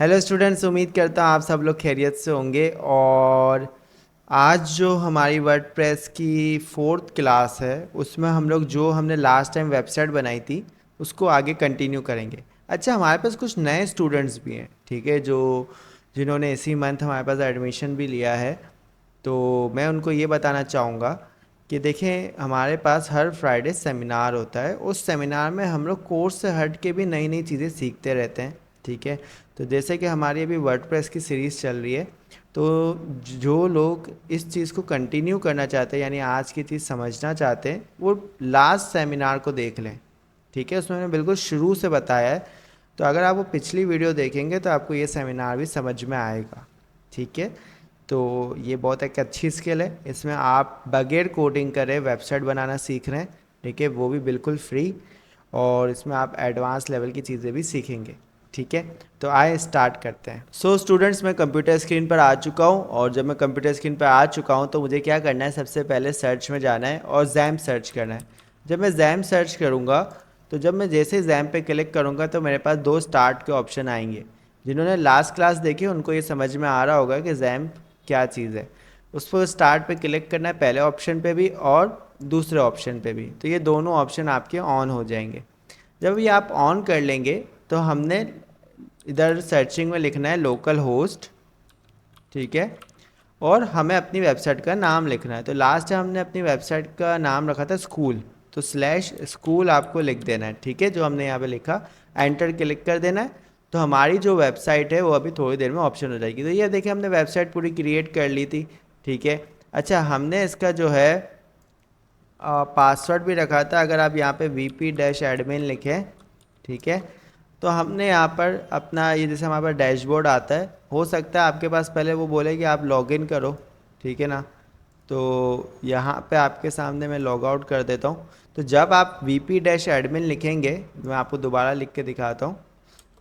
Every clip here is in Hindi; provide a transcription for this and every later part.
हेलो स्टूडेंट्स, उम्मीद करता हूँ आप सब लोग खैरियत से होंगे। और आज जो हमारी वर्डप्रेस की फोर्थ क्लास है उसमें हम लोग जो हमने लास्ट टाइम वेबसाइट बनाई थी उसको आगे कंटिन्यू करेंगे। अच्छा, हमारे पास कुछ नए स्टूडेंट्स भी हैं, ठीक है, जो जिन्होंने इसी मंथ हमारे पास एडमिशन भी लिया है। तो मैं उनको ये बताना चाहूँगा कि देखें, हमारे पास हर फ्राइडे सेमिनार होता है। उस सेमिनार में हम लोग कोर्स से हट के भी नई नई चीज़ें सीखते रहते हैं, ठीक है। तो जैसे कि हमारी अभी वर्डप्रेस की सीरीज़ चल रही है, तो जो लोग इस चीज़ को कंटिन्यू करना चाहते हैं, यानी आज की चीज़ समझना चाहते हैं, वो लास्ट सेमिनार को देख लें, ठीक है। उसमें मैंने बिल्कुल शुरू से बताया है। तो अगर आप वो पिछली वीडियो देखेंगे तो आपको ये सेमिनार भी समझ में आएगा, ठीक है। तो ये बहुत एक अच्छी स्किल है, इसमें आप बगैर कोडिंग करे वेबसाइट बनाना सीख रहे हैं, ठीक है, वो भी बिल्कुल फ्री। और इसमें आप एडवांस लेवल की चीज़ें भी सीखेंगे, ठीक है। तो आए स्टार्ट करते हैं। सो स्टूडेंट्स, मैं कंप्यूटर स्क्रीन पर आ चुका हूँ, और जब मैं कंप्यूटर स्क्रीन पर आ चुका हूँ तो मुझे क्या करना है, सबसे पहले सर्च में जाना है और जैम सर्च करना है। जब मैं जैम सर्च करूँगा तो जब मैं जैसे जैम पे क्लिक करूँगा तो मेरे पास दो स्टार्ट के ऑप्शन आएंगे। जिन्होंने लास्ट क्लास देखी उनको ये समझ में आ रहा होगा कि जैम क्या चीज़ है। उस पर स्टार्ट पे क्लिक करना है, पहले ऑप्शन पे भी और दूसरे ऑप्शन पे भी, तो ये दोनों ऑप्शन आपके ऑन हो जाएंगे। जब ये आप ऑन कर लेंगे तो हमने इधर सर्चिंग में लिखना है लोकल होस्ट, ठीक है, और हमें अपनी वेबसाइट का नाम लिखना है। तो लास्ट टाइम हमने अपनी वेबसाइट का नाम रखा था स्कूल, तो स्लैश स्कूल आपको लिख देना है, ठीक है, जो हमने यहाँ पे लिखा। एंटर क्लिक कर देना है। तो हमारी जो वेबसाइट है वो अभी थोड़ी देर में ऑप्शन हो जाएगी। तो ये देखिए, हमने वेबसाइट पूरी क्रिएट कर ली थी, ठीक है। अच्छा, हमने इसका जो है पासवर्ड भी रखा था। अगर आप यहाँ पे vp-admin लिखें, ठीक है, तो हमने यहाँ पर अपना ये जैसे हमारे पास डैशबोर्ड आता है, हो सकता है आपके पास पहले वो बोले कि आप लॉगिन करो, ठीक है ना। तो यहाँ पे आपके सामने मैं लॉग आउट कर देता हूँ। तो जब आप vp-admin लिखेंगे, मैं आपको दोबारा लिख के दिखाता हूँ।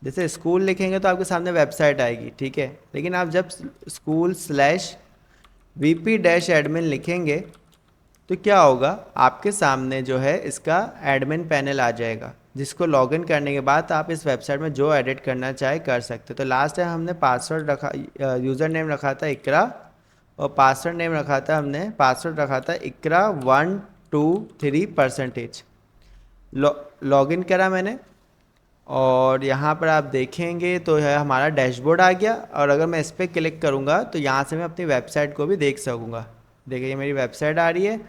जैसे स्कूल लिखेंगे तो आपके सामने वेबसाइट आएगी, ठीक है। लेकिन आप जब स्कूल स्लैश vp-admin लिखेंगे तो क्या होगा, आपके सामने जो है इसका एडमिन पैनल आ जाएगा, जिसको लॉगिन करने के बाद आप इस वेबसाइट में जो एडिट करना चाहे कर सकते हो। तो लास्ट टाइम हमने पासवर्ड रखा, यूज़र नेम रखा था इकरा, और पासवर्ड नेम रखा था, हमने पासवर्ड रखा था इकरा 123%। लॉगिन करा मैंने, और यहाँ पर आप देखेंगे तो है हमारा डैशबोर्ड आ गया। और अगर मैं इस पर क्लिक करूँगा तो यहाँ से मैं अपनी वेबसाइट को भी देख सकूँगा। देखिए, ये मेरी वेबसाइट आ रही है।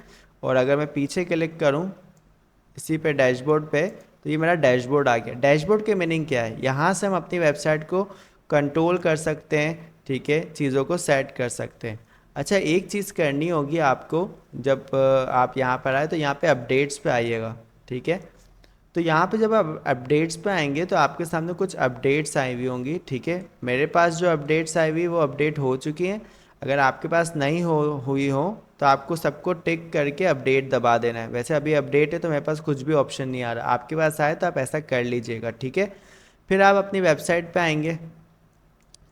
और अगर मैं पीछे क्लिक करूँ इसी पे डैशबोर्ड पे, तो ये मेरा डैशबोर्ड आ गया। डैशबोर्ड के मीनिंग क्या है, यहाँ से हम अपनी वेबसाइट को कंट्रोल कर सकते हैं, ठीक है, चीज़ों को सेट कर सकते हैं। अच्छा, एक चीज़ करनी होगी आपको, जब आप यहाँ पर आए तो यहाँ पे अपडेट्स पे आइएगा, ठीक है। तो यहाँ पे जब आप अपडेट्स पे आएंगे तो आपके सामने कुछ अपडेट्स आई हुई होंगी, ठीक है। मेरे पास जो अपडेट्स आई हुई वो अपडेट हो चुकी हैं। अगर आपके पास नहीं हुई हो तो आपको सबको टिक करके अपडेट दबा देना है। वैसे अभी अपडेट है तो मेरे पास कुछ भी ऑप्शन नहीं आ रहा, आपके पास आए तो आप ऐसा कर लीजिएगा, ठीक है। फिर आप अपनी वेबसाइट पे आएंगे,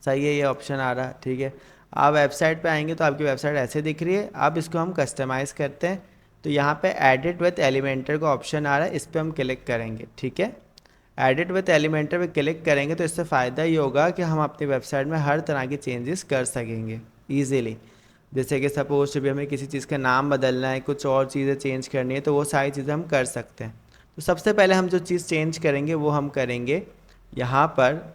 सही है, ये ऑप्शन आ रहा है, ठीक है। आप वेबसाइट पे आएंगे तो आपकी वेबसाइट ऐसे दिख रही है। अब इसको हम कस्टमाइज़ करते हैं। तो यहाँ पे एडिट विथ एलिमेंटर का ऑप्शन आ रहा है, इस पर हम क्लिक करेंगे, ठीक है। एडिट विथ एलिमेंटर पे क्लिक करेंगे तो इससे फ़ायदा ये होगा कि हम अपनी वेबसाइट में हर तरह के चेंजेस कर सकेंगे ईजीली। जैसे कि सपोज भी हमें किसी चीज़ का नाम बदलना है, कुछ और चीज़ें चेंज करनी है, तो वो सारी चीज़ें हम कर सकते हैं। तो सबसे पहले हम जो चीज़ चेंज करेंगे वो हम करेंगे यहाँ पर,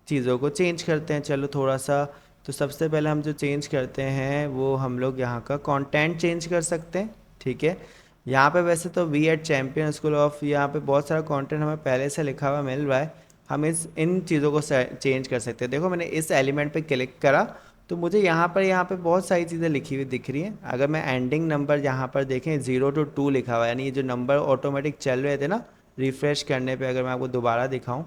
चीज़ों को चेंज करते हैं चलो थोड़ा सा। तो सबसे पहले हम जो चेंज करते हैं वो हम लोग यहाँ का कंटेंट चेंज कर सकते हैं, ठीक है। यहाँ पे वैसे तो we at champion school of, यहाँ पे बहुत सारा कंटेंट हमें पहले से लिखा हुआ मिल रहा है। हम इस इन चीज़ों को चेंज कर सकते हैं। देखो, मैंने इस एलिमेंट पे क्लिक करा तो मुझे यहाँ पे बहुत सारी चीज़ें लिखी हुई दिख रही हैं। अगर मैं एंडिंग नंबर यहाँ पर देखें 0 to 2 लिखा हुआ है, यानी ये जो नंबर ऑटोमेटिक चल रहे थे ना रिफ़्रेश करने पे, अगर मैं आपको दोबारा दिखाऊं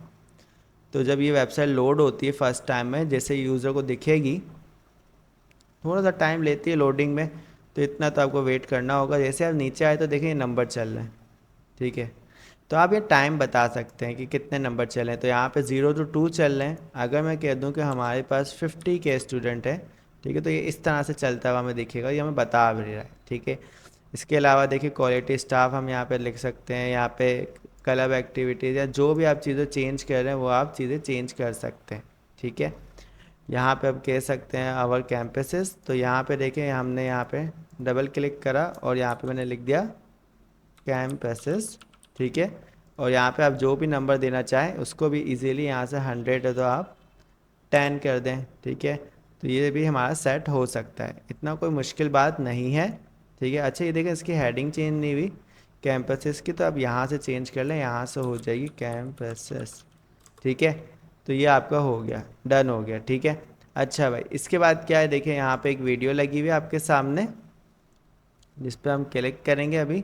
तो जब ये वेबसाइट लोड होती है फर्स्ट टाइम में, जैसे यूज़र को दिखेगी, थोड़ा सा टाइम लेती है लोडिंग में, तो इतना तो आपको वेट करना होगा। जैसे आप नीचे आए तो देखें ये नंबर चल रहे हैं, ठीक है। तो आप ये टाइम बता सकते हैं कि कितने नंबर चले हैं। तो यहाँ पे 0 to 2 चल रहे हैं। अगर मैं कह दूँ कि हमारे पास 50 के स्टूडेंट हैं, ठीक है, तो ये इस तरह से चलता हुआ हमें दिखेगा, ये हमें बता भी रहा है, ठीक है। इसके अलावा देखिए क्वालिटी स्टाफ हम यहाँ पे लिख सकते हैं। यहाँ पे क्लब एक्टिविटीज़ या जो भी आप चीज़ें चेंज कर रहे हैं वो आप चीज़ें चेंज कर सकते हैं, ठीक है। यहाँ पे आप कह सकते हैं आवर कैंपसेस, तो यहाँ पे देखें हमने यहाँ पे डबल क्लिक करा और यहाँ पे मैंने लिख दिया कैंपसेस। ठीक है। और यहाँ पे आप जो भी नंबर देना चाहें उसको भी इजीली यहाँ से 100 है तो आप 10 कर दें। ठीक है। तो ये भी हमारा सेट हो सकता है, इतना कोई मुश्किल बात नहीं है। ठीक है। अच्छा ये देखें इसकी हेडिंग चेंज नहीं हुई कैंपसेस की, तो आप यहाँ से चेंज कर लें, यहाँ से हो जाएगी कैंपसेस। ठीक है। तो ये आपका हो गया, डन हो गया। ठीक है। अच्छा भाई इसके बाद क्या है, देखें यहाँ पे एक वीडियो लगी हुई है आपके सामने, जिस पर हम क्लिक करेंगे। अभी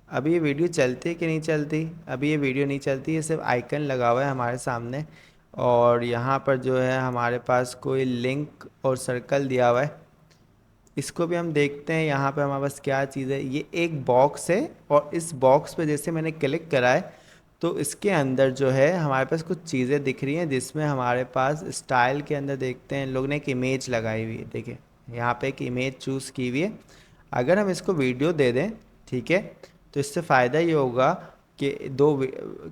अभी ये वीडियो चलती है कि नहीं चलती? अभी ये वीडियो नहीं चलती, ये सिर्फ आइकन लगा हुआ है हमारे सामने। और यहाँ पर जो है हमारे पास कोई लिंक और सर्कल दिया हुआ है, इसको भी हम देखते हैं। यहाँ पे हमारे पास क्या चीज़ है, ये एक बॉक्स है और इस बॉक्स पे जैसे मैंने क्लिक करा है तो इसके अंदर जो है हमारे पास कुछ चीज़ें दिख रही हैं, जिसमें हमारे पास स्टाइल के अंदर देखते हैं लोग ने एक इमेज लगाई हुई है। देखिए यहाँ पे एक इमेज चूज़ की हुई है। अगर हम इसको वीडियो दे दें, ठीक है, तो इससे फ़ायदा ये होगा कि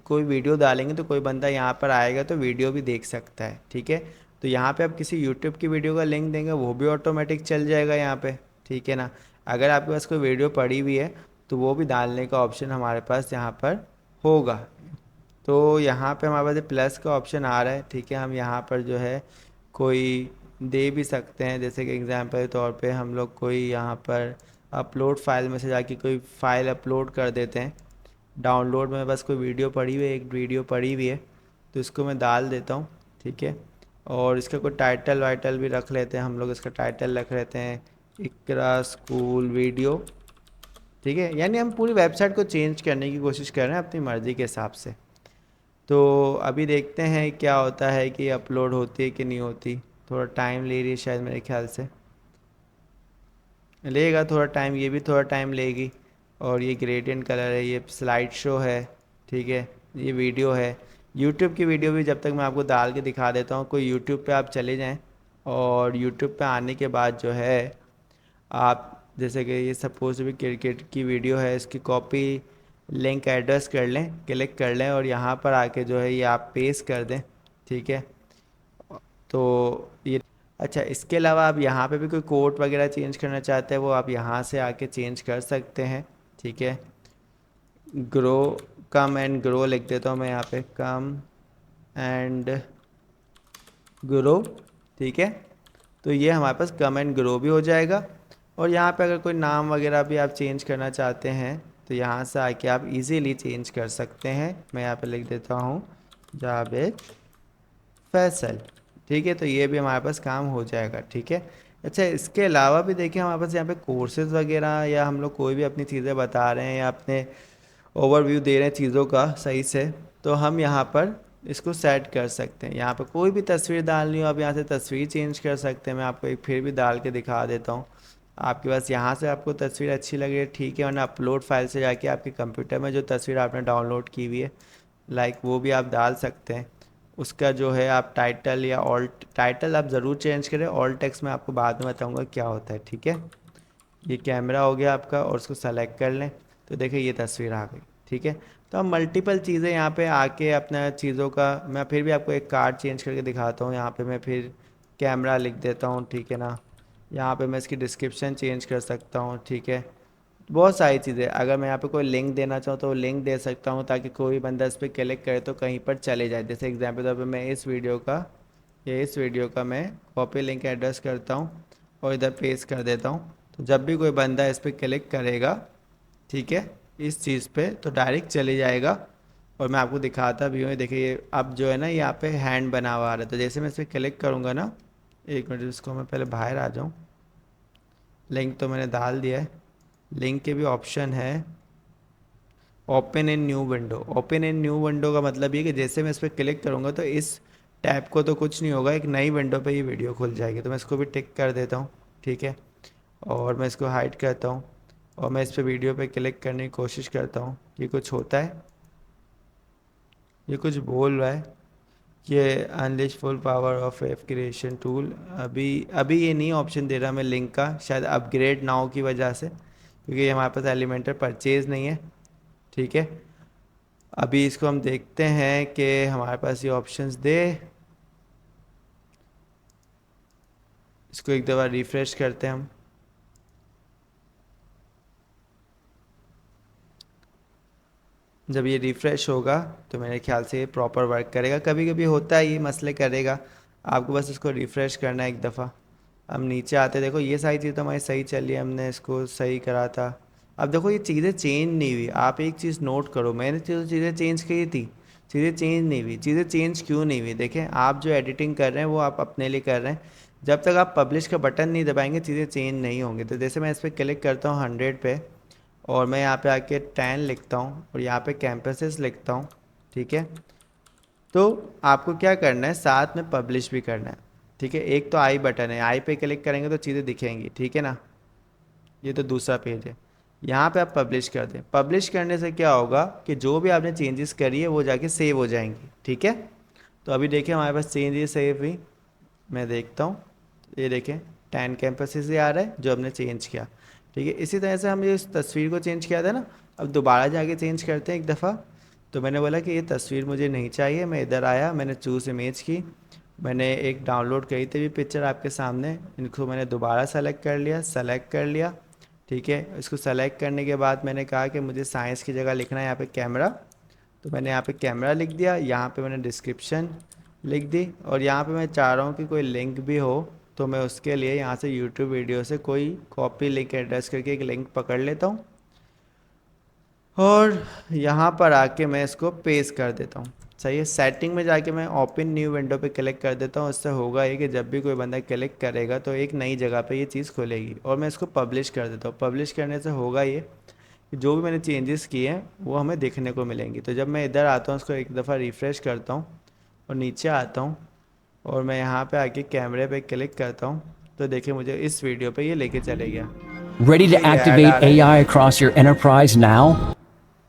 कोई वीडियो डालेंगे तो कोई बंदा यहाँ पर आएगा तो वीडियो भी देख सकता है। ठीक है। तो यहाँ पे आप किसी यूट्यूब की वीडियो का लिंक देंगे वो भी ऑटोमेटिक चल जाएगा यहाँ पे। ठीक है ना। अगर आपके पास कोई वीडियो पड़ी हुई है तो वो भी डालने का ऑप्शन हमारे पास यहाँ पर होगा। तो यहाँ पे हमारे पास प्लस का ऑप्शन आ रहा है। ठीक है। हम यहाँ पर जो है कोई दे भी सकते हैं, जैसे कि एग्जांपल के तौर पे हम लोग कोई यहाँ पर अपलोड फाइल में से जाके कोई फ़ाइल अपलोड कर देते हैं। डाउनलोड में बस कोई वीडियो पड़ी हुई है, एक वीडियो पड़ी हुई है, तो इसको मैं डाल देता हूँ। ठीक है। और इसका कोई टाइटल वाइटल भी रख लेते हैं हम लोग, इसका टाइटल रख लेते हैं इकरा स्कूल वीडियो। ठीक है। यानी हम पूरी वेबसाइट को चेंज करने की कोशिश कर रहे हैं अपनी मर्ज़ी के हिसाब से। तो अभी देखते हैं क्या होता है कि अपलोड होती है कि नहीं होती। थोड़ा टाइम ले रही है शायद, मेरे ख्याल से लेगा थोड़ा टाइम, ये भी थोड़ा टाइम लेगी। और ये ग्रेडियंट कलर है, ये स्लाइड शो है। ठीक है। ये वीडियो है, यूट्यूब की वीडियो भी जब तक मैं आपको डाल के दिखा देता हूँ। कोई यूट्यूब पे आप चले जाएं और यूट्यूब पे आने के बाद जो है आप, जैसे कि ये सपोज भी क्रिकेट की वीडियो है, इसकी कॉपी लिंक एड्रेस कर लें, क्लिक कर लें और यहाँ पर आके जो है ये आप पेस्ट कर दें। ठीक है। तो ये अच्छा, इसके अलावा आप यहाँ पे भी कोई कोड वगैरह चेंज करना चाहते हैं वो आप यहाँ से आके चेंज कर सकते हैं। ठीक है। ग्रो, कम एंड ग्रो लिख देता हूँ मैं यहाँ पे, कम एंड ग्रो। ठीक है। तो ये हमारे पास कम एंड ग्रो भी हो जाएगा। और यहाँ पे अगर कोई नाम वगैरह भी आप चेंज करना चाहते हैं तो यहाँ से आके आप इजीली चेंज कर सकते हैं। मैं यहाँ पे लिख देता हूँ जावेद फैसल। ठीक है। तो ये भी हमारे पास काम हो जाएगा। ठीक है। अच्छा इसके अलावा भी देखिए हमारे पास यहाँ पे कोर्सेज वगैरह, या हम लोग कोई भी अपनी चीज़ें बता रहे हैं या अपने ओवरव्यू दे रहे हैं चीज़ों का सही से, तो हम यहाँ पर इसको सेट कर सकते हैं। यहाँ पर कोई भी तस्वीर डालनी हो आप यहाँ से तस्वीर चेंज कर सकते हैं। मैं आपको एक फिर भी डाल के दिखा देता हूँ आपके पास, यहाँ से आपको तस्वीर अच्छी लगे ठीक है, वरना अपलोड फाइल से जाके आपके कंप्यूटर में जो तस्वीर आपने डाउनलोड की हुई है लाइक वो भी आप डाल सकते हैं। उसका जो है आप टाइटल या ऑल्ट, टाइटल आप ज़रूर चेंज करें, ऑल्ट टेक्स्ट मैं आपको बाद में बताऊंगा क्या होता है। ठीक है। ये कैमरा हो गया आपका और उसको सेलेक्ट कर लें तो देखिए ये तस्वीर आ गई। ठीक है। तो हम मल्टीपल चीज़ें यहाँ पे आके अपना चीज़ों का, मैं फिर भी आपको एक कार्ड चेंज करके दिखाता हूँ। यहाँ पे मैं फिर कैमरा लिख देता हूँ। ठीक है ना। यहाँ पे मैं इसकी डिस्क्रिप्शन चेंज कर सकता हूँ। ठीक है। बहुत सारी चीज़ें, अगर मैं यहाँ पे कोई लिंक देना चाहूँ तो लिंक दे सकता हूँ ताकि कोई बंदा इस पर क्लिक करे तो कहीं पर चले जाए। जैसे एग्जांपल तौर पे मैं इस वीडियो का, इस वीडियो का मैं कॉपी लिंक एड्रेस करता हूँ और इधर पेस्ट कर देता हूँ। तो जब भी कोई बंदा इस पर क्लिक करेगा, ठीक है, इस चीज़ पे तो डायरेक्ट चले जाएगा। और मैं आपको दिखाता भी हूँ, देखिए अब जो है ना यहाँ पे हैंड बना हुआ आ रहा है, तो जैसे मैं इस पर क्लिक करूँगा ना, एक मिनट इसको मैं पहले बाहर आ जाऊँ। लिंक तो मैंने डाल दिया है, लिंक के भी ऑप्शन है open in new window. Open in new window का मतलब ये कि जैसे मैं इस पर क्लिक करूँगा तो इस टैब को तो कुछ नहीं होगा, एक नई विंडो पे ये वीडियो खुल जाएगी। तो मैं इसको भी टिक कर देता हूँ। ठीक है। और मैं इसको हाइड करता हूँ और मैं इस पर वीडियो पे क्लिक करने की कोशिश करता हूँ। ये कुछ होता है, ये कुछ बोल रहा है, ये unleash full power of web creation tool. अभी अभी ये नहीं ऑप्शन दे रहा मैं लिंक का, शायद अपग्रेड नाउ की वजह से, क्योंकि ये हमारे पास एलिमेंटर परचेज नहीं है। ठीक है। अभी इसको हम देखते हैं कि हमारे पास ये ऑप्शंस दे। इसको एक दफ़ा रिफ़्रेश करते हैं हम। जब ये रिफ़्रेश होगा तो मेरे ख्याल से ये प्रॉपर वर्क करेगा। कभी कभी होता है ये मसले करेगा, आपको बस इसको रिफ़्रेश करना है एक दफ़ा। हम नीचे आते, देखो ये सारी चीज़ तो हमारी सही चली, हमने इसको सही करा था। अब देखो ये चीज़ें चेंज नहीं हुई। आप एक चीज़ नोट करो, मैंने जो चीज़ें चेंज की थी, चीज़ें चेंज नहीं हुई। चीज़ें चेंज क्यों नहीं हुई? देखें, आप जो एडिटिंग कर रहे हैं वो आप अपने लिए कर रहे हैं। जब तक आप पब्लिश का बटन नहीं दबाएंगे चीज़ें चेंज नहीं होंगी। तो जैसे मैं इस पर क्लिक करता हूँ 100 पे, और मैं यहाँ पे आके 10 लिखता हूँ और यहाँ पे कैंपसेस लिखता हूँ, ठीक है। तो आपको क्या करना है, साथ में पब्लिश भी करना है, ठीक है। एक तो आई बटन है, आई पे क्लिक करेंगे तो चीज़ें दिखेंगी, ठीक है ना। ये तो दूसरा पेज है। यहाँ पे आप पब्लिश कर दें। पब्लिश करने से क्या होगा कि जो भी आपने चेंजेस करी है वो जाके सेव हो जाएंगी, ठीक है। तो अभी देखिए हमारे पास चेंजेस सेव हुई, मैं देखता हूँ। ये देखें 10 कैंपसेस से आ रहा है जो हमने चेंज किया, ठीक है। इसी तरह से हम ये इस तस्वीर को चेंज किया था ना, अब दोबारा जाके चेंज करते हैं एक दफ़ा। तो मैंने बोला कि ये तस्वीर मुझे नहीं चाहिए, मैं इधर आया, मैंने चूज़ इमेज की, मैंने एक डाउनलोड करी थी भी पिक्चर आपके सामने, इनको मैंने दोबारा सेलेक्ट कर लिया, ठीक है। इसको सेलेक्ट करने के बाद मैंने कहा कि मुझे साइंस की जगह लिखना है यहाँ पे कैमरा, तो मैंने यहाँ पे कैमरा लिख दिया। यहाँ पे मैंने डिस्क्रिप्शन लिख दी, और यहाँ पे मैं चाह रहा हूँ कि कोई लिंक भी हो, तो मैं उसके लिए यहाँ से यूट्यूब वीडियो से कोई कॉपी लिंक एड्रेस करके एक लिंक पकड़ लेता हूँ, और यहाँ पर आके मैं इसको पेस्ट कर देता हूँ। सही है। सेटिंग में जाके मैं ओपन न्यू विंडो पे क्लिक कर देता हूँ। इससे होगा ये कि जब भी कोई बंदा क्लिक करेगा तो एक नई जगह पे ये चीज़ खुलेगी, और मैं इसको पब्लिश कर देता हूँ। पब्लिश करने से होगा ये कि जो भी मैंने चेंजेस किए हैं वो हमें देखने को मिलेंगी। तो जब मैं इधर आता हूँ, उसको एक दफ़ा रिफ़्रेश करता हूँ और नीचे आता हूँ, और मैं यहाँ पे आके कैमरे पे क्लिक करता हूँ, तो देखिए मुझे इस वीडियो पे ये लेके चले गया, Ready ठीक to है। ये ऐड आ activate रहा AI है। across your enterprise now?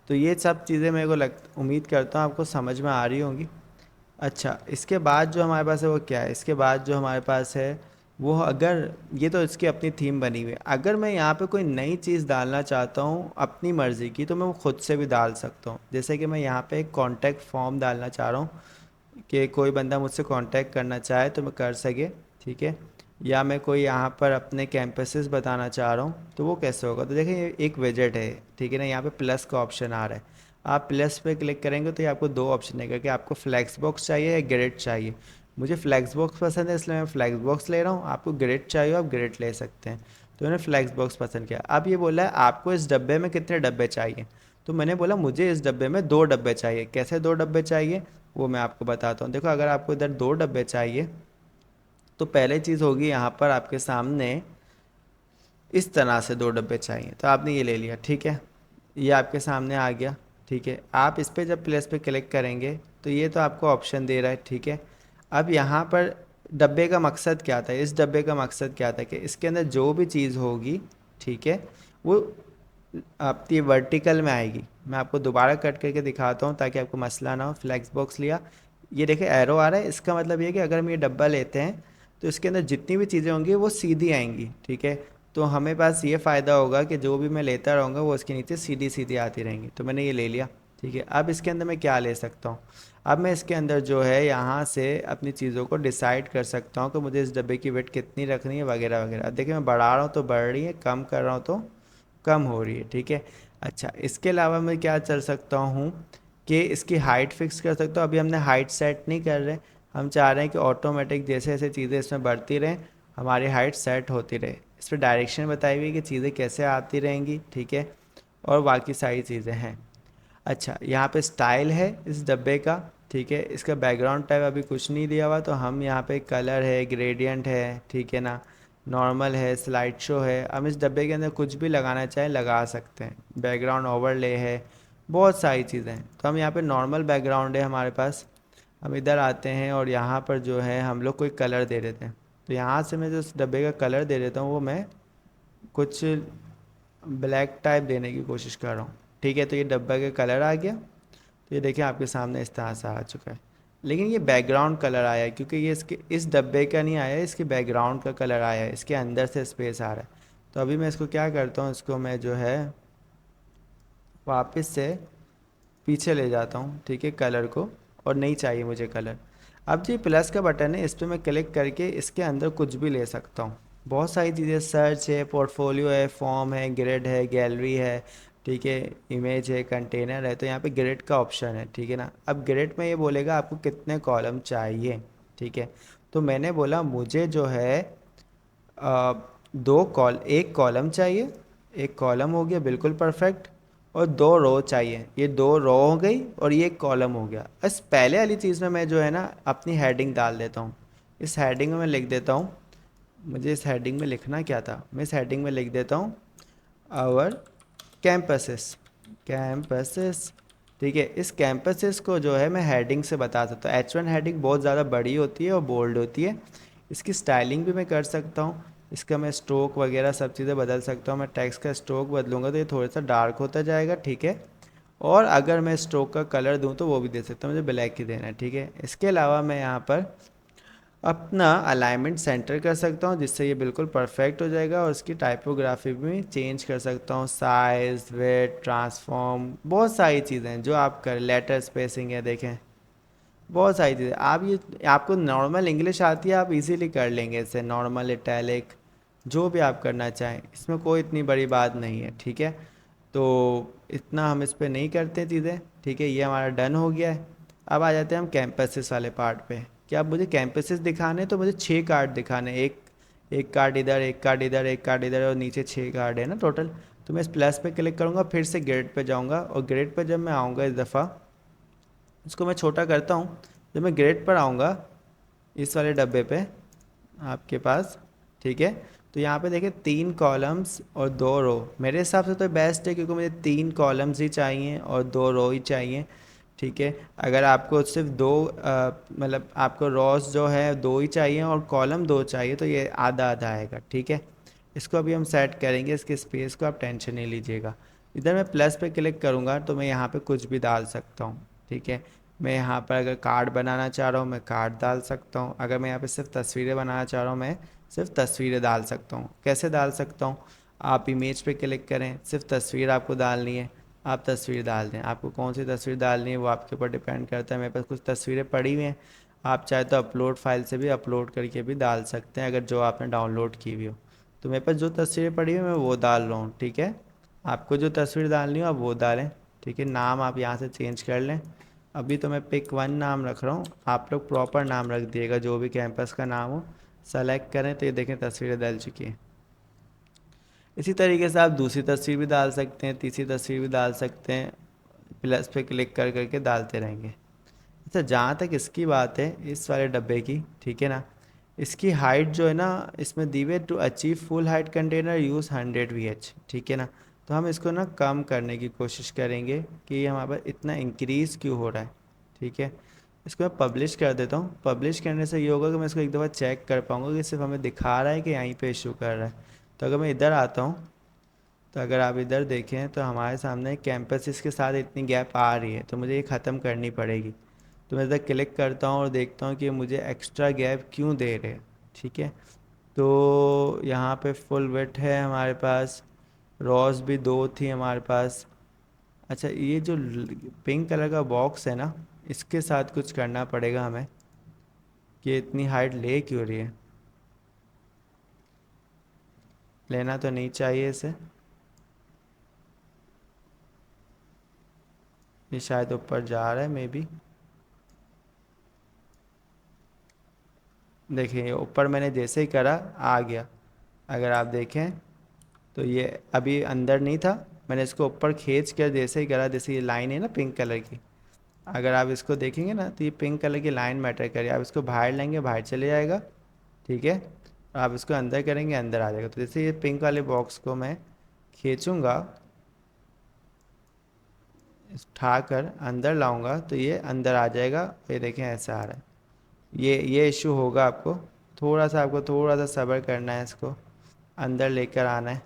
तो ये सब चीज़ें मेरे को उम्मीद करता हूँ आपको समझ में आ रही होंगी। अच्छा, इसके बाद जो हमारे पास है वो क्या है? इसके बाद जो हमारे पास है वो, अगर ये तो इसकी अपनी थीम बनी हुई है, अगर मैं यहाँ पे कोई नई चीज़ डालना चाहता हूँ अपनी मर्ज़ी की, तो मैं वो खुद से भी डाल सकता हूँ। जैसे कि मैं यहाँ पे एक कॉन्टैक्ट फॉर्म डालना चाह रहा हूँ कि कोई बंदा मुझसे कांटेक्ट करना चाहे तो मैं कर सके, ठीक है। या मैं कोई यहाँ पर अपने कैंपसेस बताना चाह रहा हूँ, तो वो कैसे होगा? तो देखिए ये एक विजेट है, ठीक है ना। यहाँ पे प्लस का ऑप्शन आ रहा है, आप प्लस पे क्लिक करेंगे तो ये आपको दो ऑप्शन देगा कि आपको फ्लैक्स बॉक्स चाहिए या ग्रिड चाहिए। मुझे फ्लैक्स बॉक्स पसंद है इसलिए मैं फ्लैक्स बॉक्स ले रहा हूँ। आपको ग्रिड चाहिए आप ग्रिड ले सकते हैं। तो मैंने फ्लैक्स बॉक्स पसंद किया। अब ये बोला है आपको इस डब्बे में कितने डब्बे चाहिए, तो मैंने बोला मुझे इस डब्बे में 2 डब्बे चाहिए। कैसे 2 डब्बे चाहिए वो मैं आपको बताता हूँ। देखो अगर आपको इधर 2 डब्बे चाहिए तो पहले चीज़ होगी यहाँ पर आपके सामने इस तरह से 2 डब्बे चाहिए, तो आपने ये ले लिया, ठीक है। ये आपके सामने आ गया, ठीक है। आप इस पर जब प्लस पे क्लिक करेंगे तो ये तो आपको ऑप्शन दे रहा है, ठीक है। अब यहाँ पर डब्बे का मकसद क्या था, इस डब्बे का मकसद क्या था कि इसके अंदर जो भी चीज़ होगी, ठीक है, वो आपकी वर्टिकल में आएगी। मैं आपको दोबारा कट करके दिखाता हूँ ताकि आपको मसला ना हो। फ्लैक्स बॉक्स लिया, ये देखिए एरो आ रहा है, इसका मतलब ये है कि अगर हम ये डब्बा लेते हैं तो इसके अंदर जितनी भी चीज़ें होंगी वो सीधी आएंगी, ठीक है। तो हमें पास ये फ़ायदा होगा कि जो भी मैं लेता रहूँगा वो इसके नीचे सीधी सीधी आती रहेंगी। तो मैंने ये ले लिया, ठीक है। अब इसके अंदर मैं क्या ले सकता हूँ? अब मैं इसके अंदर जो है यहाँ से अपनी चीज़ों को डिसाइड कर सकता हूँ कि मुझे इस डब्बे की वेट कितनी रखनी है वगैरह वगैरह। देखिए मैं बढ़ा रहा हूँ तो बढ़ रही है, कम कर रहा हूँ तो कम हो रही है, ठीक है। अच्छा, इसके अलावा मैं क्या चल सकता हूँ कि इसकी हाइट फिक्स कर सकता हूँ। अभी हमने हाइट सेट नहीं कर रहे, हम चाह रहे हैं कि ऑटोमेटिक जैसे जैसे चीज़ें इसमें बढ़ती रहें हमारी हाइट सेट होती रहे। इस पर डायरेक्शन बताई हुई है कि चीज़ें कैसे आती रहेंगी, ठीक है, और बाकी सारी चीज़ें हैं। अच्छा, यहाँ पे स्टाइल है इस डब्बे का, ठीक है। इसका बैकग्राउंड टाइप अभी कुछ नहीं दिया हुआ, तो हम यहाँ पे कलर है, ग्रेडियंट है, ठीक है ना, नॉर्मल है, स्लाइड शो है। हम इस डब्बे के अंदर कुछ भी लगाना चाहें लगा सकते हैं। बैकग्राउंड ओवरले है, बहुत सारी चीज़ें हैं। तो हम यहाँ पे नॉर्मल बैकग्राउंड है हमारे पास, हम इधर आते हैं और यहाँ पर जो है हम लोग कोई कलर दे देते हैं। तो यहाँ से मैं जो इस डब्बे का कलर दे देता हूँ वो मैं कुछ ब्लैक टाइप देने की कोशिश कर रहा हूँ, ठीक है। तो ये डब्बा का कलर आ गया। तो ये देखिए आपके सामने इस तरह से आ चुका है, लेकिन ये बैकग्राउंड कलर आया है क्योंकि ये इसके इस डब्बे का नहीं आया है, इसके बैकग्राउंड का कलर आया है, इसके अंदर से स्पेस आ रहा है। तो अभी मैं इसको क्या करता हूँ, इसको मैं जो है वापस से पीछे ले जाता हूँ, ठीक है, कलर को, और नहीं चाहिए मुझे कलर। अब जो प्लस का बटन है इस पर मैं क्लिक करके इसके अंदर कुछ भी ले सकता हूँ। बहुत सारी चीज़ें, सर्च है, पोर्टफोलियो है, फॉर्म है, ग्रिड है, गैलरी है, ठीक है, इमेज है, कंटेनर है। तो यहाँ पे ग्रिड का ऑप्शन है, ठीक है ना। अब ग्रिड में ये बोलेगा आपको कितने कॉलम चाहिए, ठीक है। तो मैंने बोला मुझे जो है अ, एक कॉलम चाहिए। एक कॉलम हो गया बिल्कुल परफेक्ट। और दो रो चाहिए, ये दो रो हो गई और ये एक कॉलम हो गया। बस पहले वाली चीज़ में मैं जो है ना अपनी हेडिंग डाल देता हूँ। इस हेडिंग में मैं लिख देता हूँ, मुझे इस हेडिंग में लिखना क्या था, मैं इस हेडिंग में लिख देता हूँ आवर कैंपसेस। कैंपसेस, ठीक है। इस कैंपसेस को जो है मैं हेडिंग से बता सकता हूँ। H1 हेडिंग बहुत ज़्यादा बड़ी होती है और बोल्ड होती है। इसकी स्टाइलिंग भी मैं कर सकता हूँ, इसका मैं स्ट्रोक वगैरह सब चीज़ें बदल सकता हूँ। मैं टेक्स्ट का स्ट्रोक बदलूंगा तो ये थोड़ा सा डार्क होता जाएगा, ठीक है। और अगर मैं स्ट्रोक का कलर दूँ तो वो भी दे सकता हूँ, मुझे ब्लैक ही देना है, ठीक है। इसके अलावा मैं यहाँ पर अपना अलाइनमेंट सेंटर कर सकता हूँ जिससे ये बिल्कुल परफेक्ट हो जाएगा। और इसकी टाइपोग्राफी भी चेंज कर सकता हूँ, साइज, वेट, ट्रांसफॉर्म, बहुत सारी चीज़ें हैं जो आप कर, लेटर स्पेसिंग है, देखें बहुत सारी चीज़ें। आप ये, आपको नॉर्मल इंग्लिश आती है, आप इजीली कर लेंगे इसे, नॉर्मल, इटैलिक, जो भी आप करना चाहें, इसमें कोई इतनी बड़ी बात नहीं है, ठीक है। तो इतना हम इस पे नहीं करते चीज़ें, ठीक है। ये हमारा डन हो गया है। अब आ जाते हैं हम कैंपसेस वाले पार्ट पे। कि अब मुझे कैंपसेस दिखाने तो मुझे 6 कार्ड दिखाने, एक एक कार्ड इधर, एक कार्ड इधर, एक कार्ड इधर, और नीचे 6 कार्ड है ना टोटल। तो मैं इस प्लस पे क्लिक करूँगा, फिर से ग्रेड पे जाऊँगा, और ग्रेड पे जब मैं आऊँगा इस दफ़ा, इसको मैं छोटा करता हूँ। जब मैं ग्रेड पर आऊँगा इस वाले डब्बे पे आपके पास, ठीक है। तो यहाँ पे देखिए 3 कॉलम्स और 2 रो, मेरे हिसाब से तो बेस्ट है क्योंकि मुझे 3 कॉलम्स ही चाहिए और 2 रो ही चाहिए, ठीक है। अगर आपको सिर्फ दो मतलब आपको रोज जो है दो ही चाहिए और कॉलम दो चाहिए तो ये आधा आधा आएगा, ठीक है। इसको अभी हम सेट करेंगे, इसके स्पेस को आप टेंशन नहीं लीजिएगा। इधर मैं प्लस पे क्लिक करूँगा तो मैं यहाँ पे कुछ भी डाल सकता हूँ, ठीक है। मैं यहाँ पर अगर कार्ड बनाना चाह रहा हूँ मैं कार्ड डाल सकता हूँ। अगर मैं यहाँ पे सिर्फ तस्वीरें बनाना चाह रहा हूँ मैं सिर्फ तस्वीरें डाल सकता हूँ। कैसे डाल सकता हूँ, आप इमेज पे क्लिक करें, सिर्फ तस्वीर आपको डालनी है, आप तस्वीर डाल दें। आपको कौन सी तस्वीर डालनी है वो आपके ऊपर डिपेंड करता है। मेरे पास कुछ तस्वीरें पड़ी हुई हैं, आप चाहे तो अपलोड फाइल से भी अपलोड करके भी डाल सकते हैं, अगर जो आपने डाउनलोड की हुई हो। तो मेरे पास जो तस्वीरें पड़ी हुई हैं मैं वो डाल रहा हूँ, ठीक है। आपको जो तस्वीर डालनी हो आप वो डालें, ठीक है। नाम आप यहाँ से चेंज कर लें। अभी तो मैं पिक 1 नाम रख रहा हूँ, आप लोग प्रॉपर नाम रख दिएगा जो भी कैंपस का नाम हो। सेलेक्ट करें तो ये देखें तस्वीरें डल चुकी हैं। इसी तरीके से आप दूसरी तस्वीर भी डाल सकते हैं, तीसरी तस्वीर भी डाल सकते हैं, प्लस पे क्लिक कर करके डालते रहेंगे। अच्छा, जहाँ तक इसकी बात है इस वाले डब्बे की, ठीक है ना, इसकी हाइट जो है ना, इसमें दी हुई to achieve full height container use 100 VH, ठीक है ना। तो हम इसको ना कम करने की कोशिश करेंगे कि ये हमारे पास इतना इंक्रीज़ क्यों हो रहा है, ठीक है। इसको मैं पब्लिश कर देता हूँ। पब्लिश करने से ये होगा कि मैं इसको एक दफ़ा चेक कर पाऊँगा कि सिर्फ हमें दिखा रहा है कि यहीं पे इशू कर रहा है। तो अगर मैं इधर आता हूँ, तो अगर आप इधर देखें तो हमारे सामने कैंपस के साथ इतनी गैप आ रही है, तो मुझे ये ख़त्म करनी पड़ेगी। तो मैं इधर क्लिक करता हूँ और देखता हूँ कि मुझे एक्स्ट्रा गैप क्यों दे रहे हैं, ठीक है। तो यहाँ पे फुल वेट है हमारे पास, रॉस भी 2 थी हमारे पास। अच्छा, ये जो पिंक कलर का बॉक्स है ना, इसके साथ कुछ करना पड़ेगा हमें कि इतनी हाइट ले क्यों रही है। लेना तो नहीं चाहिए इसे, ये शायद ऊपर जा रहा है मे बी। देखिए ऊपर मैंने जैसे ही करा आ गया। अगर आप देखें तो ये अभी अंदर नहीं था, मैंने इसको ऊपर खींच कर जैसे ही करा, जैसे ये लाइन है ना पिंक कलर की, अगर आप इसको देखेंगे ना तो ये पिंक कलर की लाइन मैटर करिए। आप इसको बाहर लेंगे बाहर चले जाएगा, ठीक है। और आप इसको अंदर करेंगे अंदर आ जाएगा। तो जैसे ये पिंक वाले बॉक्स को मैं खींचूंगा, उठाकर अंदर लाऊंगा तो ये अंदर आ जाएगा। ये देखें ऐसा आ रहा है। ये इशू होगा आपको, थोड़ा सा सब्र करना है, इसको अंदर लेकर आना है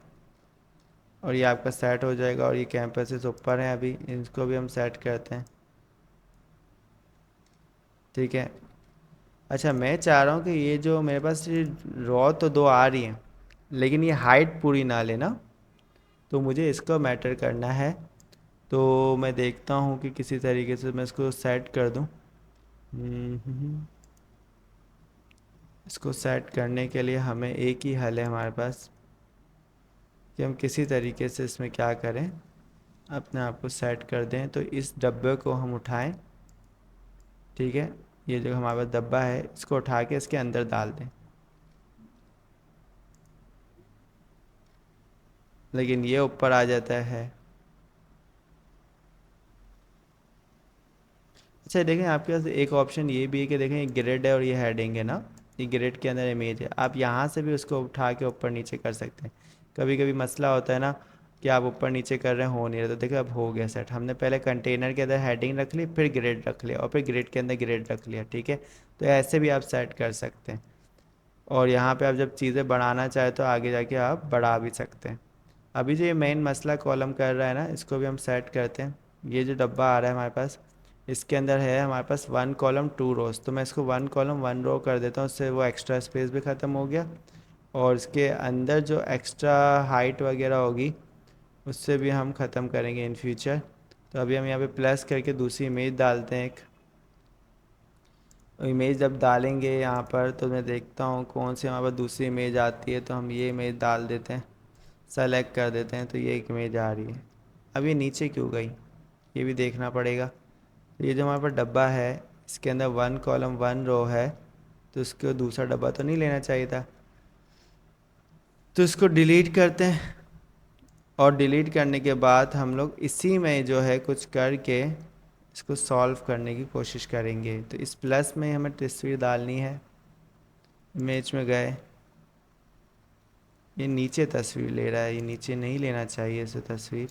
और ये आपका सेट हो जाएगा। और ये कैंपसेस ऊपर हैं, अभी इसको भी हम सेट करते हैं, ठीक है। अच्छा, मैं चाह रहा हूँ कि ये जो मेरे पास ये रॉ तो 2 आ रही हैं लेकिन ये हाइट पूरी ना लेना, तो मुझे इसको मैटर करना है। तो मैं देखता हूँ कि किसी तरीके से मैं इसको सेट कर दूँ। इसको सेट करने के लिए हमें एक ही हल है हमारे पास कि हम किसी तरीके से इसमें क्या करें, अपने आप को सेट कर दें। तो इस डब्बे को हम उठाएं, ठीक है, ये जो हमारे पास डब्बा है इसको उठा के इसके अंदर डाल दें, लेकिन ये ऊपर आ जाता है। अच्छा देखें, आपके पास एक ऑप्शन ये भी है कि देखें ये ग्रिड है और ये हेडिंग है ना, ये ग्रिड के अंदर इमेज है, आप यहाँ से भी उसको उठा के ऊपर नीचे कर सकते हैं। कभी कभी मसला होता है ना कि आप ऊपर नीचे कर रहे हैं, हो नहीं रहा, तो देखो अब हो गया सेट। हमने पहले कंटेनर के अंदर हेडिंग रख ली, फिर ग्रिड रख लिया, और फिर ग्रिड के अंदर ग्रिड रख लिया, ठीक है। तो ऐसे भी आप सेट कर सकते हैं। और यहाँ पे आप जब चीज़ें बढ़ाना चाहे तो आगे जाके आप बढ़ा भी सकते हैं। अभी जो ये मेन मसला कॉलम कर रहा है ना, इसको भी हम सेट करते हैं। ये जो डब्बा आ रहा है हमारे पास, इसके अंदर है हमारे पास 1 कॉलम 2 रोज, तो मैं इसको 1 कॉलम 1 रो कर देता हूँ, उससे वो एक्स्ट्रा स्पेस भी ख़त्म हो गया। और इसके अंदर जो एक्स्ट्रा हाइट वगैरह होगी उससे भी हम ख़त्म करेंगे इन फ्यूचर। तो अभी हम यहाँ पे प्लस करके दूसरी इमेज डालते हैं एक। इमेज जब डालेंगे यहाँ पर तो मैं देखता हूँ कौन सी हमारे पास दूसरी इमेज आती है, तो हम ये इमेज डाल देते हैं, सेलेक्ट कर देते हैं, तो ये एक इमेज आ रही है। अब ये नीचे क्यों गई, ये भी देखना पड़ेगा। तो ये जो हमारे पास डब्बा है इसके अंदर 1 कॉलम 1 रो है, तो इसको दूसरा डब्बा तो नहीं लेना चाहिए था, तो इसको डिलीट करते हैं। और डिलीट करने के बाद हम लोग इसी में जो है कुछ करके इसको सॉल्व करने की कोशिश करेंगे। तो इस प्लस में हमें तस्वीर डालनी है, इमेज में गए, ये नीचे तस्वीर ले रहा है, ये नीचे नहीं लेना चाहिए इसे तस्वीर।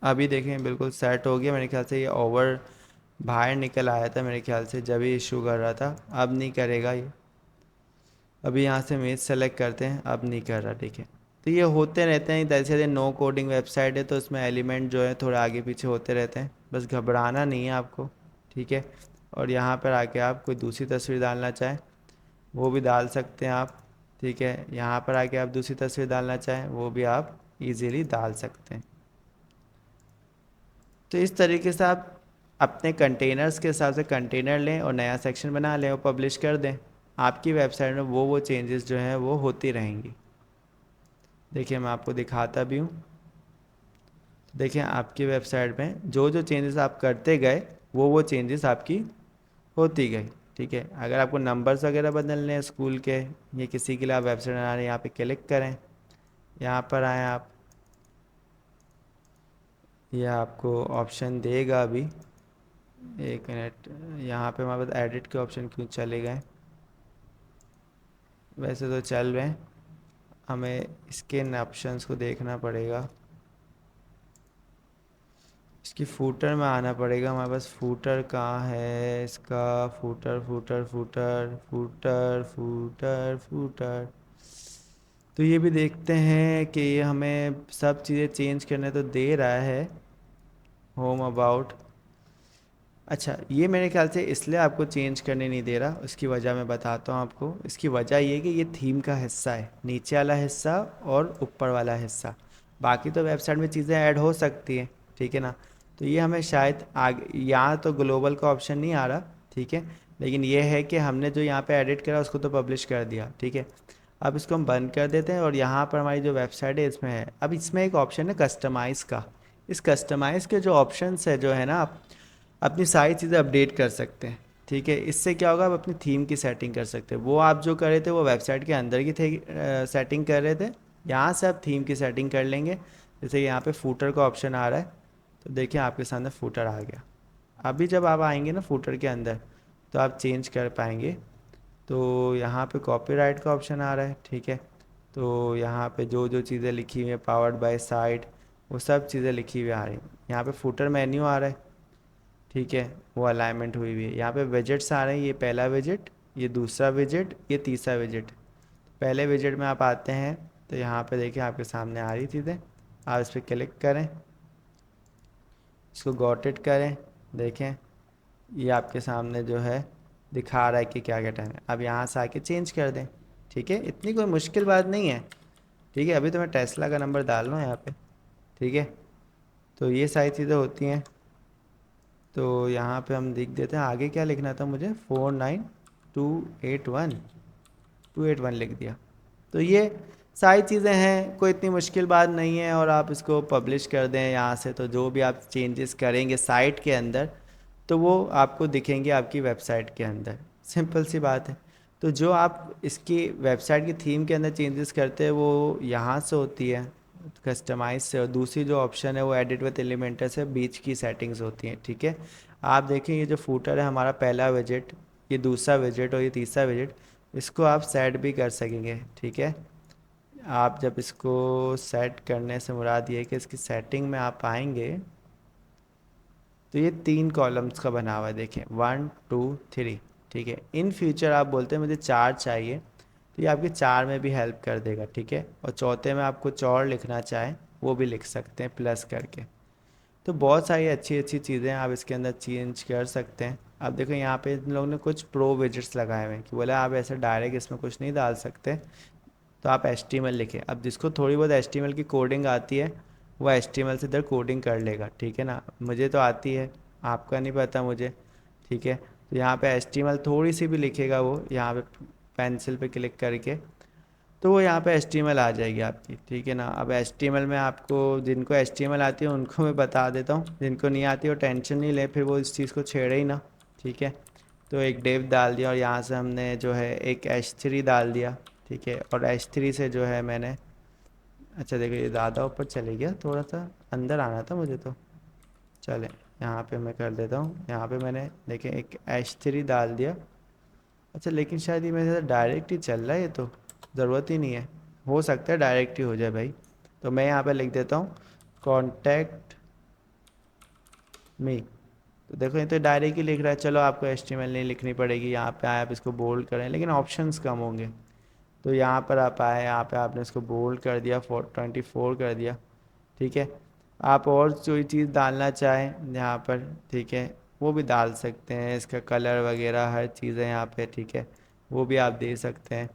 अभी देखें बिल्कुल सेट हो गया, मेरे ख्याल से ये ओवर बाहर निकल आया था मेरे ख्याल से जब ये इशू कर रहा था, अब नहीं करेगा ये। अभी यहाँ से इमेज सेलेक्ट करते हैं, अब नहीं कर रहा, ठीक है। तो ये होते रहते हैं, जैसे नो कोडिंग वेबसाइट है तो इसमें एलिमेंट जो है थोड़ा आगे पीछे होते रहते हैं, बस घबराना नहीं है आपको, ठीक है। और यहाँ पर आके आप कोई दूसरी तस्वीर डालना चाहें वो भी डाल सकते हैं आप, ठीक है। यहाँ पर आके आप दूसरी तस्वीर डालना चाहें वो भी आप इजीली डाल सकते हैं। तो इस तरीके से आप अपने कंटेनर्स के हिसाब से कंटेनर लें और नया सेक्शन बना लें और पब्लिश कर दें। आपकी वेबसाइट में वो चेंजेस जो हैं वो होती रहेंगी। देखिए मैं आपको दिखाता भी हूँ। देखिए आपकी वेबसाइट में जो जो चेंजेस आप करते गए वो चेंजेस आपकी होती गई, ठीक है। अगर आपको नंबर्स वगैरह बदलने हैं स्कूल के या किसी के लिए आप वेबसाइट बना रहे हैं, यहाँ पे क्लिक करें, यहाँ पर आएँ आप, यह आपको ऑप्शन देगा अभी। एक मिनट, यहाँ पे हमारे पास एडिट के ऑप्शन क्यों चले गए, वैसे तो चल रहे हैं, हमें इसके इन ऑप्शंस को देखना पड़ेगा। इसकी फूटर में आना पड़ेगा, हमारे पास फूटर कहाँ है इसका, footer footer footer footer footer footer. तो ये भी देखते हैं कि ये हमें सब चीज़ें चेंज करने तो दे रहा है, होम अबाउट। अच्छा ये मेरे ख्याल से इसलिए आपको चेंज करने नहीं दे रहा, उसकी वजह मैं बताता हूँ आपको। इसकी वजह ये कि ये थीम का हिस्सा है, नीचे वाला हिस्सा और ऊपर वाला हिस्सा। बाकी तो वेबसाइट में चीज़ें ऐड हो सकती हैं, ठीक है ना। तो ये हमें शायद आगे यहाँ तो ग्लोबल का ऑप्शन नहीं आ रहा, ठीक है, लेकिन ये है कि हमने जो यहाँ पे एडिट करा उसको तो पब्लिश कर दिया, ठीक है। अब इसको हम बंद कर देते हैं और यहाँ पर हमारी जो वेबसाइट है इसमें है, अब इसमें एक ऑप्शन है कस्टमाइज़ का। इस कस्टमाइज़ के जो ऑप्शंस है जो है ना, आप अपनी सारी चीज़ें अपडेट कर सकते हैं, ठीक है। इससे क्या होगा, आप अपनी थीम की सेटिंग कर सकते हैं। वो आप जो कर रहे थे वो वेबसाइट के अंदर की थे सेटिंग कर रहे थे, यहाँ से आप थीम की सेटिंग कर लेंगे। जैसे यहाँ पे फूटर का ऑप्शन आ रहा है, तो देखिए आपके सामने फूटर आ गया। अभी जब आप आएंगे ना फूटर के अंदर तो आप चेंज कर पाएंगे। तो यहाँ पे कॉपीराइट का ऑप्शन आ रहा है, ठीक है। तो यहाँ पे जो जो चीज़ें लिखी हुई हैं पावर्ड बाय साइट, वो सब चीज़ें लिखी हुई आ रही हैं। यहाँ पे फूटर मेन्यू आ रहा है, ठीक है, वो अलाइनमेंट हुई हुई है। यहाँ पे विजेट्स आ रहे हैं, ये पहला विजेट, ये दूसरा विजेट, ये तीसरा विजेट। पहले विजेट में आप आते हैं तो यहाँ पे देखिए आपके सामने आ रही चीज़ें, आप इस पर क्लिक करें, इसको गॉट इट करें, देखें ये आपके सामने जो है दिखा रहा है कि क्या क्या टाइम है। अब यहाँ से आके चेंज कर दें। ठीक है, इतनी कोई मुश्किल बात नहीं है। ठीक है, अभी तो मैं टेस्ला का नंबर डाल रहा हूँ यहाँ पे। ठीक है, तो ये सारी चीज़ें होती हैं। तो यहाँ पे हम लिख देते हैं, आगे क्या लिखना था मुझे, 49281, 281 लिख दिया। तो ये सारी चीज़ें हैं, कोई इतनी मुश्किल बात नहीं है। और आप इसको पब्लिश कर दें यहाँ से, तो जो भी आप चेंजेस करेंगे साइट के अंदर, तो वो आपको दिखेंगे आपकी वेबसाइट के अंदर। सिंपल सी बात है। तो जो आप इसकी वेबसाइट की थीम के अंदर चेंजेस करते हैं वो यहाँ से होती है, कस्टमाइज से। और दूसरी जो ऑप्शन है वो एडिट विद एलिमेंटर से बीच की सेटिंग्स होती हैं। ठीक है, आप देखें ये जो फूटर है हमारा पहला विजेट, ये दूसरा विजेट और ये तीसरा विजेट, इसको आप सेट भी कर सकेंगे। ठीक है, आप जब इसको सेट करने से मुराद ये है कि इसकी सेटिंग में आप आएंगे तो ये 3 कॉलम्स का बना हुआ है, देखें 1 2 3। ठीक है, इन फ्यूचर आप बोलते हैं मुझे 4 चाहिए, तो ये आपके 4 में भी हेल्प कर देगा। ठीक है, और चौथे में आप कुछ और लिखना चाहें वो भी लिख सकते हैं प्लस करके। तो बहुत सारी अच्छी अच्छी चीज़ें आप इसके अंदर चेंज कर सकते हैं। अब देखो यहाँ पे इन लोगों ने कुछ प्रो विजेट्स लगाए हुए हैं कि बोला आप ऐसे डायरेक्ट इसमें कुछ नहीं डाल सकते, तो आप HTML लिखें। अब जिसको थोड़ी बहुत HTML की कोडिंग आती है वो HTML से इधर कोडिंग कर लेगा। ठीक है ना, मुझे तो आती है, आपका नहीं पता मुझे। ठीक है, तो यहाँ पे HTML थोड़ी सी भी लिखेगा वो यहाँ पे पेंसिल पे क्लिक करके, तो वो यहाँ पे HTML आ जाएगी आपकी। ठीक है ना, अब HTML में आपको, जिनको HTML आती है उनको मैं बता देता हूँ, जिनको नहीं आती वो टेंशन नहीं ले, फिर वो इस चीज़ को छेड़े ही ना। ठीक है, तो एक डेव डाल दिया और यहाँ से हमने जो है एक H3 डाल दिया। ठीक है, और H3 से जो है मैंने, अच्छा देखो ये ज़्यादा ऊपर चले गया, थोड़ा सा अंदर आना था मुझे, तो चले यहाँ पे मैं कर देता हूँ। यहाँ पे मैंने देखें एक H3 डाल दिया। अच्छा लेकिन शायद ये मेरे साथ डायरेक्ट ही चल रहा है, ये तो ज़रूरत ही नहीं है। हो सकता है डायरेक्ट ही हो जाए भाई। तो मैं यहाँ पे लिख देता हूँ कॉन्टैक्ट मी। तो देखो ये तो डायरेक्ट ही लिख रहा है। चलो आपको HTML नहीं लिखनी पड़ेगी, यहाँ पे आए आप इसको बोल्ड करें, लेकिन ऑप्शंस कम होंगे। तो यहाँ पर आप आए, यहाँ पे आपने इसको बोल्ड कर दिया, 424 कर दिया। ठीक है, आप और कोई चीज़ डालना चाहें यहाँ पर, ठीक है, वो भी डाल सकते हैं। इसका कलर वगैरह हर चीज़ है यहाँ पे। ठीक है, वो भी आप दे सकते हैं।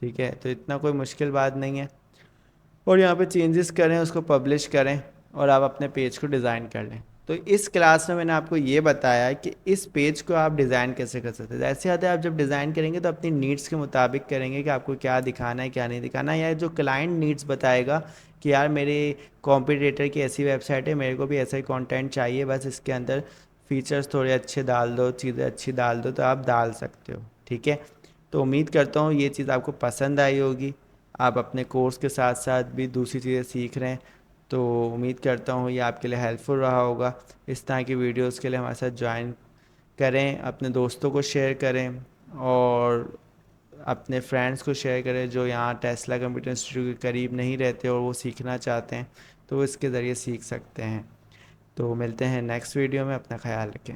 ठीक है, तो इतना कोई मुश्किल बात नहीं है। और यहाँ पे चेंजेस करें, उसको पब्लिश करें और आप अपने पेज को डिज़ाइन कर लें। तो इस क्लास में मैंने आपको ये बताया कि इस पेज को आप डिज़ाइन कैसे कर सकते हैं। जैसे ज़्यादा आप जब डिज़ाइन करेंगे तो अपनी नीड्स के मुताबिक करेंगे कि आपको क्या दिखाना है क्या नहीं दिखाना है, या जो क्लाइंट नीड्स बताएगा कि यार मेरे कॉम्पिटिटर की ऐसी वेबसाइट है, मेरे को भी ऐसा ही कंटेंट चाहिए, बस इसके अंदर फीचर्स थोड़े अच्छे डाल दो, चीज़ें अच्छी डाल दो, तो आप डाल सकते हो। ठीक है, तो उम्मीद करता हूँ ये चीज़ आपको पसंद आई होगी। आप अपने कोर्स के साथ साथ भी दूसरी चीज़ें सीख रहे हैं, तो उम्मीद करता हूँ ये आपके लिए हेल्पफुल रहा होगा। इस तरह की वीडियोस के लिए हमारे साथ ज्वाइन करें, अपने दोस्तों को शेयर करें और अपने फ्रेंड्स को शेयर करें जो यहाँ टेस्ला कंप्यूटर इंस्टीट्यूट के करीब नहीं रहते और वो सीखना चाहते हैं, तो इसके ज़रिए सीख सकते हैं। तो मिलते हैं नेक्स्ट वीडियो में, अपना ख्याल रखें।